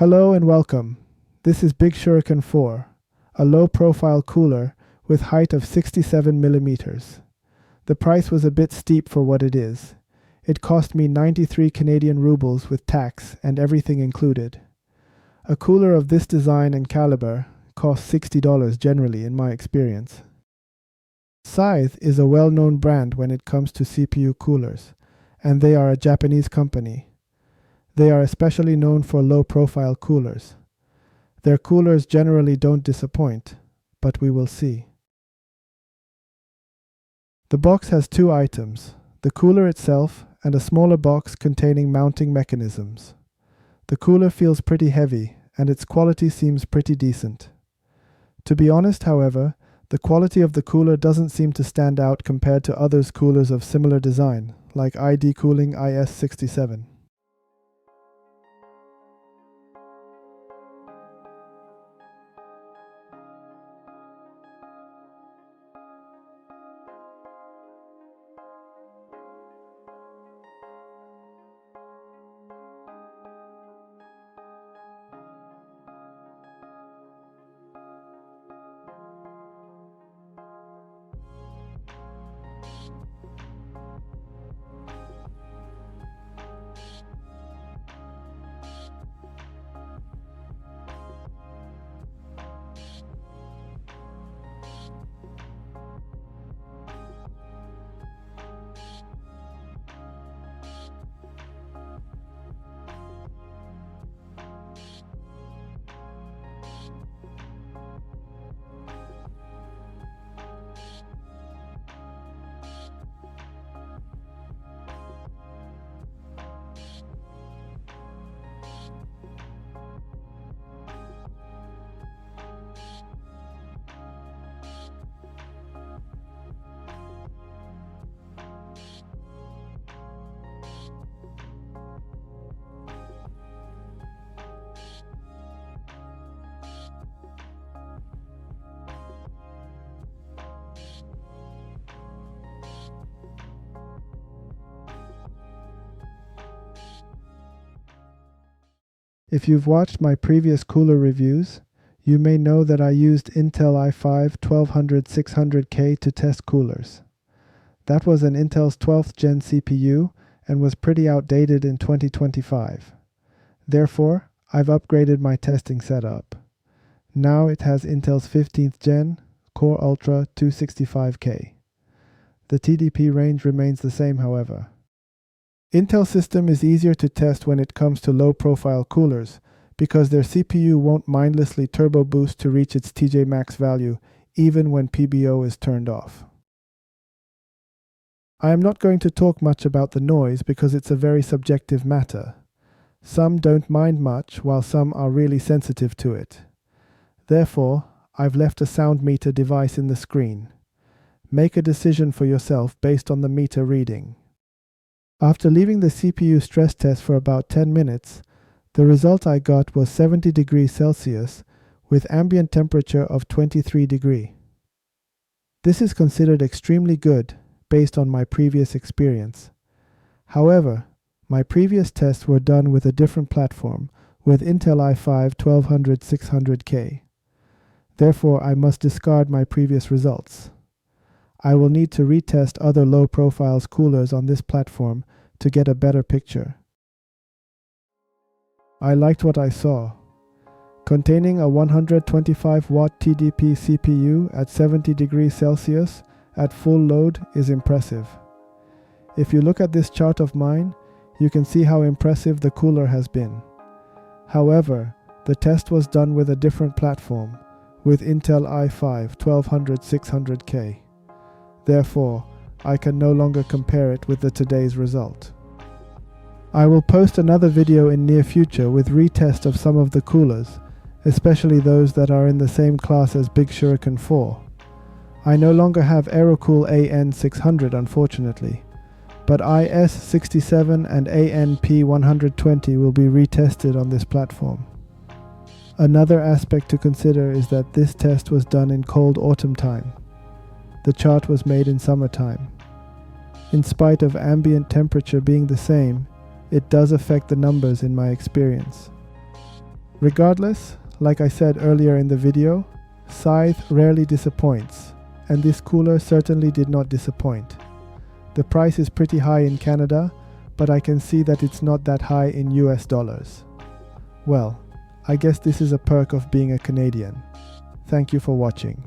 Hello and welcome. This is Big Shuriken 4, a low-profile cooler with height of 67 millimeters. The price was a bit steep for what it is. It cost me 93 Canadian rubles with tax and everything included. A cooler of this design and caliber costs $60 generally in my experience. Scythe is a well-known brand when it comes to CPU coolers, and they are a Japanese company. They are especially known for low-profile coolers. Their coolers generally don't disappoint, but we will see. The box has two items, the cooler itself and a smaller box containing mounting mechanisms. The cooler feels pretty heavy, and its quality seems pretty decent. To be honest, however, the quality of the cooler doesn't seem to stand out compared to others coolers of similar design, like ID Cooling IS67. If you've watched my previous cooler reviews, you may know that I used Intel i5 12600K to test coolers. That was an Intel's 12th gen CPU and was pretty outdated in 2025. Therefore, I've upgraded my testing setup. Now it has Intel's 15th gen Core Ultra 265K. The TDP range remains the same, however. Intel system is easier to test when it comes to low-profile coolers because their CPU won't mindlessly turbo boost to reach its TJ max value even when PBO is turned off. I am not going to talk much about the noise because it's a very subjective matter. Some don't mind much while some are really sensitive to it. Therefore, I've left a sound meter device in the screen. Make a decision for yourself based on the meter reading. After leaving the CPU stress test for about 10 minutes, the result I got was 70 degrees Celsius with ambient temperature of 23 degrees. This is considered extremely good based on my previous experience. However, my previous tests were done with a different platform with Intel i5 12600K. Therefore, I must discard my previous results. I will need to retest other low-profile coolers on this platform to get a better picture. I liked what I saw. Containing a 125-watt TDP CPU at 70 degrees Celsius at full load is impressive. If you look at this chart of mine, you can see how impressive the cooler has been. However, the test was done with a different platform, with Intel i5 12600K. Therefore, I can no longer compare it with today's result. I will post another video in near future with retest of some of the coolers, especially those that are in the same class as Big Shuriken 4. I no longer have Aerocool AN600 unfortunately, but IS67 and ANP120 will be retested on this platform. Another aspect to consider is that this test was done in cold autumn time. The chart was made in summertime. In spite of ambient temperature being the same, it does affect the numbers in my experience. Regardless, like I said earlier in the video, Scythe rarely disappoints, and this cooler certainly did not disappoint. The price is pretty high in Canada, but I can see that it's not that high in US dollars. Well, I guess this is a perk of being a Canadian. Thank you for watching.